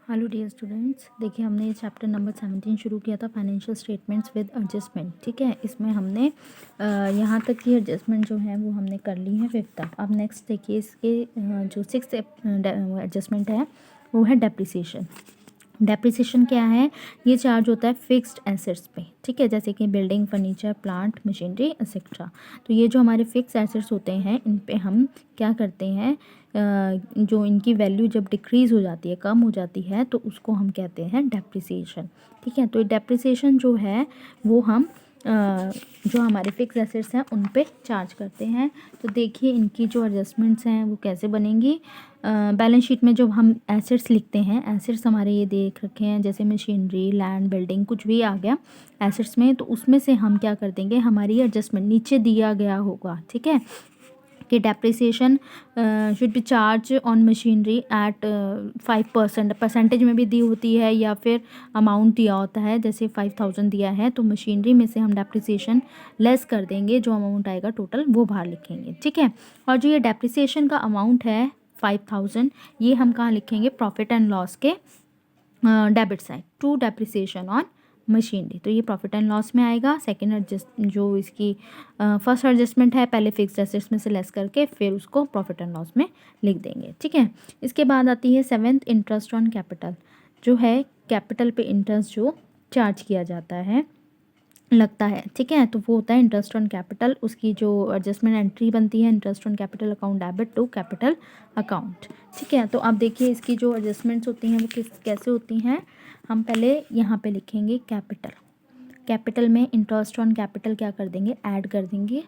Hello dear students, देखिए हमने ये चैप्टर नंबर 17 शुरू किया था फाइनेंशियल स्टेटमेंट्स विद एडजस्टमेंट। ठीक है, इसमें हमने यहाँ तक की एडजस्टमेंट जो है वो हमने कर ली है फिफ्थ तक। अब नेक्स्ट देखिए इसके जो सिक्स्थ एडजस्टमेंट है वो है डेप्रिसिएशन। डेप्रिसिएशन क्या है? ये चार्ज होता है फिक्स्ड एसेट्स पे। ठीक है, जैसे कि building, furniture, plant, machinery etcetera. तो ये जो हमारे फिक्स एसेट्स होते हैं इन पे हम क्या करते हैं, जो इनकी वैल्यू जब डिक्रीज़ हो जाती है, कम हो जाती है, तो उसको हम कहते हैं डेप्रिसिएशन। ठीक है, तो डेप्रिसिएशन जो है वो हम जो हमारे फिक्स एसेट्स हैं उन पे चार्ज करते हैं। तो देखिए इनकी जो एडजस्टमेंट्स हैं वो कैसे बनेंगी। बैलेंस शीट में जब हम एसेट्स लिखते हैं, एसेट्स हमारे ये देख रखे हैं जैसे मशीनरी, लैंड, बिल्डिंग, कुछ भी आ गया एसेट्स में, तो उसमें से हम क्या कर देंगे, हमारी एडजस्टमेंट नीचे दिया गया होगा। ठीक है, कि depreciation should be charge on machinery at 5%। Percentage में भी दी होती है या फिर अमाउंट दिया होता है, जैसे 5000 दिया है तो मशीनरी में से हम डेप्रिसिएशन लेस कर देंगे, जो अमाउंट आएगा टोटल वो बाहर लिखेंगे। ठीक है, और जो ये डेप्रिसिएशन का अमाउंट है 5000, ये हम कहाँ लिखेंगे, प्रॉफिट एंड लॉस के debit side to depreciation on machinery. तो ये प्रॉफिट एंड लॉस में आएगा। सेकंड एडजस्ट जो इसकी फर्स्ट एडजस्टमेंट है, पहले फिक्स्ड एसेट्स में से लेस करके फिर उसको प्रॉफिट एंड लॉस में लिख देंगे। ठीक है, इसके बाद आती है सेवेंथ, इंटरेस्ट ऑन कैपिटल। जो है कैपिटल पे इंटरेस्ट जो चार्ज किया जाता है, लगता है। ठीक है, तो वो होता है इंटरेस्ट ऑन कैपिटल। उसकी जो एडजस्टमेंट एंट्री बनती है, interest on capital account debit to capital account. ठीक है, तो अब देखिए इसकी जो एडजस्टमेंट्स होती हैं वो कैसे होती हैं। हम पहले यहाँ पे लिखेंगे कैपिटल। कैपिटल में इंटरेस्ट ऑन कैपिटल क्या कर देंगे, ऐड कर देंगे।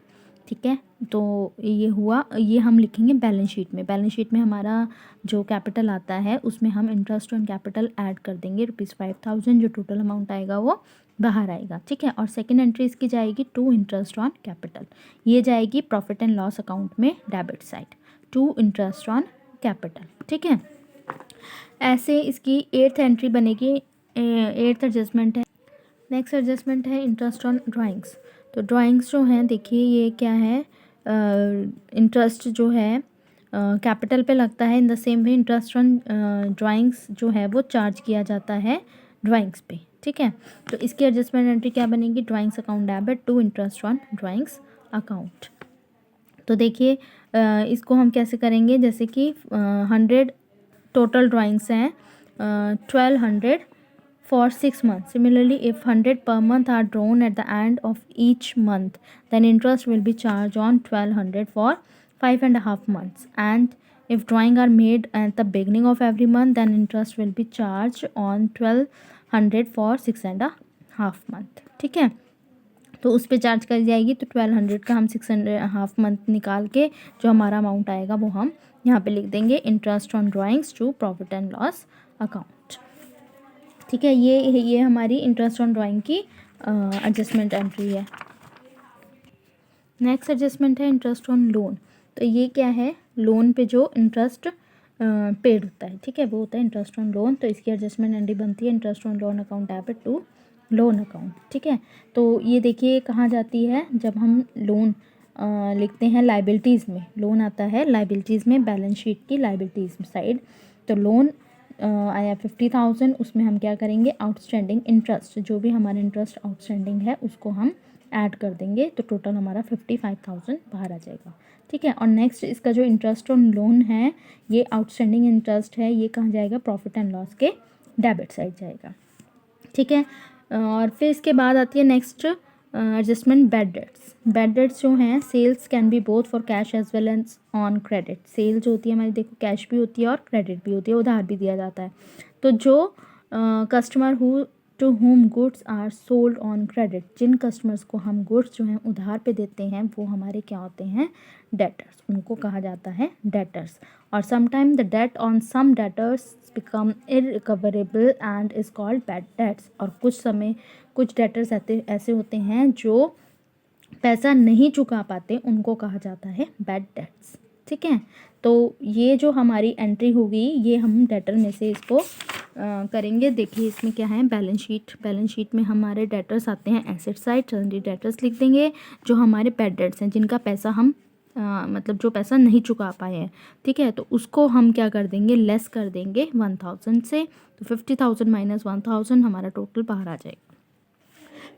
ठीक है, तो ये हुआ, ये हम लिखेंगे बैलेंस शीट में। बैलेंस शीट में हमारा जो कैपिटल आता है उसमें हम इंटरेस्ट ऑन कैपिटल ऐड कर देंगे ₹5000, जो टोटल अमाउंट आएगा वो बाहर आएगा। ठीक है, और सेकंड एंट्री इसकी जाएगी टू इंटरेस्ट ऑन कैपिटल, ये जाएगी प्रॉफिट एंड लॉस अकाउंट में debit side to interest on capital. ठीक है, ऐसे इसकी एट्थ एंट्री बनेगी। एट्थ एडजस्टमेंट है, नेक्स्ट एडजस्टमेंट है इंटरेस्ट ऑन ड्राइंग्स। तो ड्राइंग्स जो हैं देखिए ये क्या है, इंटरेस्ट जो है कैपिटल पे लगता है। In the same way interest on drawings जो है वो चार्ज किया जाता है ड्राइंग्स पे। ठीक है, तो इसकी एडजस्टमेंट एंट्री क्या बनेगी, drawings account debit to interest on drawings account. तो देखिए इसको हम कैसे करेंगे, जैसे कि 100 टोटल ड्राइंग्स हैं, 1200 for 6 months. Similarly, if 100 per month are drawn at the end of each month, then interest will be charged on 1200 for 5.5 months. And if drawing are made at the beginning of every month, then interest will be charged on 1200 for 6.5 month. ठीक है, तो उस पर charge करी जाएगी। तो 1200 का हम 6.5 मंथ निकाल के जो हमारा अमाउंट आएगा वो हम यहाँ पे लिख देंगे, interest on drawings to profit and loss account. ठीक है, ये हमारी इंटरेस्ट ऑन ड्राइंग की एडजस्टमेंट एंट्री है। नेक्स्ट एडजस्टमेंट है इंटरेस्ट ऑन लोन। तो ये क्या है, लोन पे जो इंटरेस्ट पेड होता है। ठीक है, वो होता है इंटरेस्ट ऑन लोन। तो इसकी एडजस्टमेंट एंट्री बनती है interest on loan account debit to loan account. ठीक है, तो ये देखिए कहाँ जाती है, जब हम लोन लिखते हैं लाइबिलिटीज़ में, लोन आता है लाइबिलिटीज़ में, बैलेंस शीट की लाइबिलिटीज़ साइड। तो लोन आया 50,000, उसमें हम क्या करेंगे, आउटस्टैंडिंग इंटरेस्ट, जो भी हमारा इंटरेस्ट आउटस्टैंडिंग है उसको हम ऐड कर देंगे, तो टोटल हमारा 55,000 बाहर आ जाएगा। ठीक है, और नेक्स्ट इसका जो इंटरेस्ट ऑन लोन है, ये आउटस्टैंडिंग इंटरेस्ट है, ये कहाँ जाएगा, प्रॉफिट एंड लॉस के डेबिट साइड जाएगा। ठीक है, और फिर इसके बाद आती है next adjustment bad debts. Bad debts जो हैं, sales can be both for cash as well as on credit. Sale जो होती है हमारी, देखो कैश भी होती है और क्रेडिट भी होती है, उधार भी दिया जाता है। तो जो customer to whom goods are sold on credit, जिन कस्टमर्स को हम गुड्स जो हैं उधार पे देते हैं वो हमारे क्या होते हैं, डेटर्स, उनको कहा जाता है डेटर्स। और sometime the debt on some debtors become irrecoverable and is called bad debts. और कुछ समय कुछ डेटर्स ऐसे होते हैं जो पैसा नहीं चुका पाते, उनको कहा जाता है बैड डेट्स। ठीक है, तो ये जो हमारी एंट्री होगी ये हम डेटर में से इसको करेंगे। देखिए इसमें क्या है, बैलेंस शीट। बैलेंस शीट में हमारे डेटर्स आते हैं एसेट साइड, सन्ड्री डेटर्स लिख देंगे, जो हमारे बैड डेट्स हैं, जिनका पैसा हम मतलब जो पैसा नहीं चुका पाए हैं, ठीक है, तो उसको हम क्या कर देंगे, लेस कर देंगे 1000 से। तो 50,000 माइनस 1000 हमारा टोटल बाहर आ जाएगा।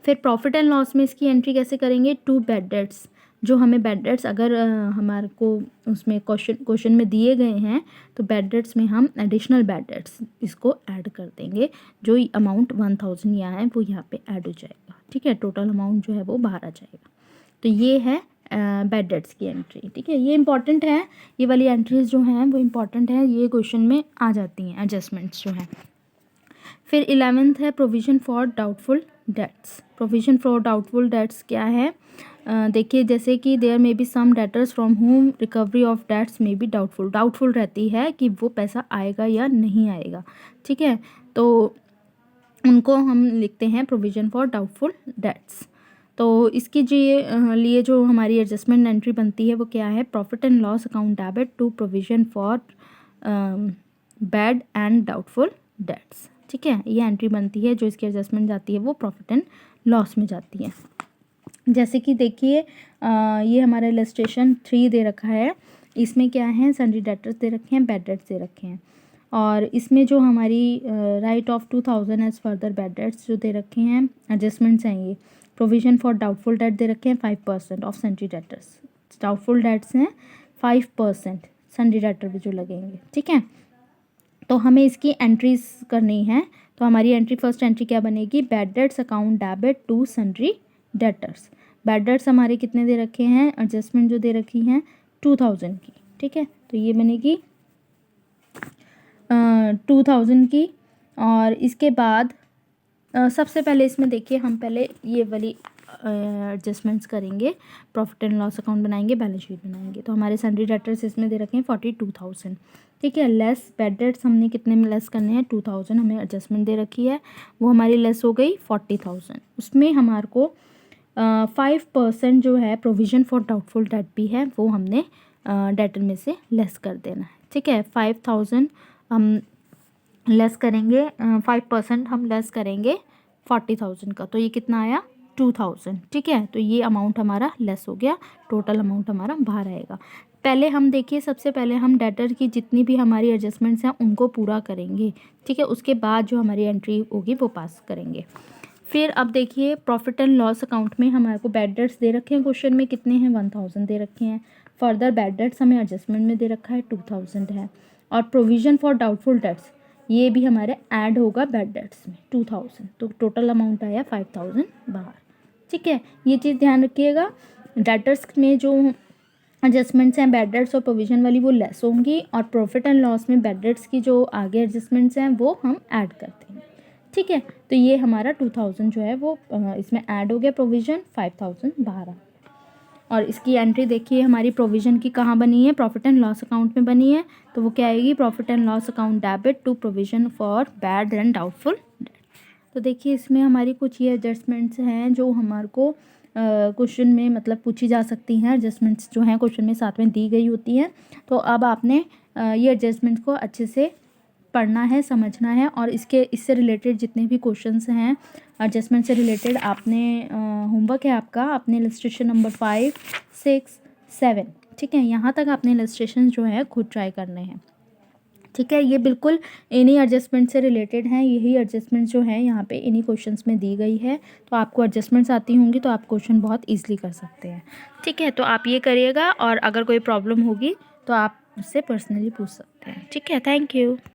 फिर प्रॉफिट एंड लॉस में इसकी एंट्री कैसे करेंगे, 2 बैड डेट्स, जो हमें बैड डेट्स अगर हमारे को उसमें क्वेश्चन में दिए गए हैं तो बैड डेट्स में हम एडिशनल बैड डेट्स इसको ऐड कर देंगे। जो अमाउंट 1000 यहाँ है वो यहाँ पे ऐड हो जाएगा, ठीक है, टोटल अमाउंट जो है वो बाहर आ जाएगा। तो ये है बैड डेट्स की एंट्री, ठीक है, ये इंपॉर्टेंट है, ये वाली एंट्रीज जो हैं वो इंपॉर्टेंट है, ये क्वेश्चन में आ जाती हैं एडजस्टमेंट्स जो हैं। फिर 11th है provision for doubtful debts. Provision for doubtful debts क्या है, देखिए जैसे कि there may be some debtors from whom recovery of debts may be doubtful, doubtful रहती है कि वो पैसा आएगा या नहीं आएगा, ठीक है, तो उनको हम लिखते हैं प्रोविज़न फॉर डाउटफुल डेट्स। तो इसकी लिए जो हमारी एडजस्टमेंट एंट्री बनती है वो क्या है, profit and loss account debit to provision for bad and doubtful debts, ठीक है, ये एंट्री बनती है, जो इसकी एडजस्टमेंट जाती है वो प्रॉफिट एंड लॉस में जाती है। जैसे कि देखिए ये हमारा इलस्ट्रेशन 3 दे रखा है, इसमें क्या है, सन्ड्री डेटर्स दे रखे हैं, बैड डेट्स दे रखे हैं, और इसमें जो हमारी write off 2000 as further bad debts जो दे रखे हैं एडजस्टमेंट्स हैं, ये प्रोविज़न फॉर डाउटफुल डेट दे रखे हैं 5% of sundry debtors, doubtful debts हैं 5% सन्ड्री डेटर भी जो लगेंगे, ठीक है। तो हमें इसकी एंट्रीज करनी है, तो हमारी एंट्री फर्स्ट एंट्री क्या बनेगी, bad debts account debit to sundry debtors. Bad debts हमारे कितने दे रखे हैं, एडजस्टमेंट जो दे रखी हैं 2000 की, ठीक है, तो ये बनेगी 2000 की। और इसके बाद सबसे पहले इसमें देखिए हम पहले ये वाली एडजस्टमेंट्स करेंगे, प्रॉफिट एंड लॉस अकाउंट बनाएंगे, बैलेंस शीट बनाएंगे। तो हमारे सन्ड्री डेटर्स इसमें दे रखे हैं 42,000, ठीक है, लेस बैड डेट्स हमने कितने में लेस करने हैं, 2000 हमें एडजस्टमेंट दे रखी है, वो हमारी लेस हो गई 40,000। उसमें हमारे को 5% जो है प्रोविज़न फॉर डाउटफुल डेट भी है, वो हमने डेटर में से लेस कर देना है, ठीक है। 5000 हम लेस करेंगे, 5% हम लेस करेंगे 40,000 का, तो ये कितना आया 2000, ठीक है, तो ये अमाउंट हमारा लेस हो गया, टोटल अमाउंट हमारा बाहर आएगा। पहले हम देखिए, सबसे पहले हम डेटर की जितनी भी हमारी एडजस्टमेंट्स हैं उनको पूरा करेंगे, ठीक है, उसके बाद जो हमारी एंट्री होगी वो पास करेंगे। फिर अब देखिए प्रॉफिट एंड लॉस अकाउंट में हमारे को बैड डेट्स दे रखे हैं, क्वेश्चन में कितने हैं 1000 दे रखे हैं, फर्दर बैड डेट्स हमें एडजस्टमेंट में दे रखा है 2000 है, और प्रोविज़न फॉर डाउटफुल डेट्स ये भी हमारे ऐड होगा बैड डेट्स में 2000, तो टोटल अमाउंट आया 5000 बाहर, ठीक है। ये चीज़ ध्यान रखिएगा, डेटर्स में जो एडजस्टमेंट्स हैं बैड डेट्स और प्रोविज़न वाली वो लेस होंगी, और प्रॉफिट एंड लॉस में बैड डेट्स की जो आगे एडजस्टमेंट्स हैं वो हम ऐड करते हैं, ठीक है। तो ये हमारा 2000 जो है वो इसमें ऐड हो गया, प्रोविज़न 5000 बाहर आ। और इसकी एंट्री देखिए हमारी प्रोविज़न की कहाँ बनी है, प्रॉफिट एंड लॉस अकाउंट में बनी है, तो वो क्या आएगी, profit and loss account debit to provision for bad and doubtful debt. तो देखिए इसमें हमारी कुछ ये एडजस्टमेंट्स हैं जो हमारे को क्वेश्चन में मतलब पूछी जा सकती हैं, एडजस्टमेंट्स जो हैं क्वेश्चन में साथ में दी गई होती हैं। तो अब आपने ये एडजस्टमेंट्स को अच्छे से पढ़ना है, समझना है, और इससे रिलेटेड जितने भी क्वेश्चंस हैं एडजस्टमेंट से रिलेटेड आपने होमवर्क है आपका, आपने इलस्ट्रेशन नंबर 5, 6, 7, ठीक है, यहाँ तक आपने इलस्ट्रेशन जो है खुद ट्राई करने हैं, ठीक है। ये बिल्कुल इन्हीं एडजस्टमेंट से रिलेटेड हैं, यही एडजस्टमेंट जो है यहाँ पे इन्हीं क्वेश्चंस में दी गई है, तो आपको एडजस्टमेंट्स आती होंगी तो आप क्वेश्चन बहुत ईजिली कर सकते हैं, ठीक है। तो आप ये करिएगा, और अगर कोई प्रॉब्लम होगी तो आप मुझसे पर्सनली पूछ सकते हैं, ठीक है। Thank you.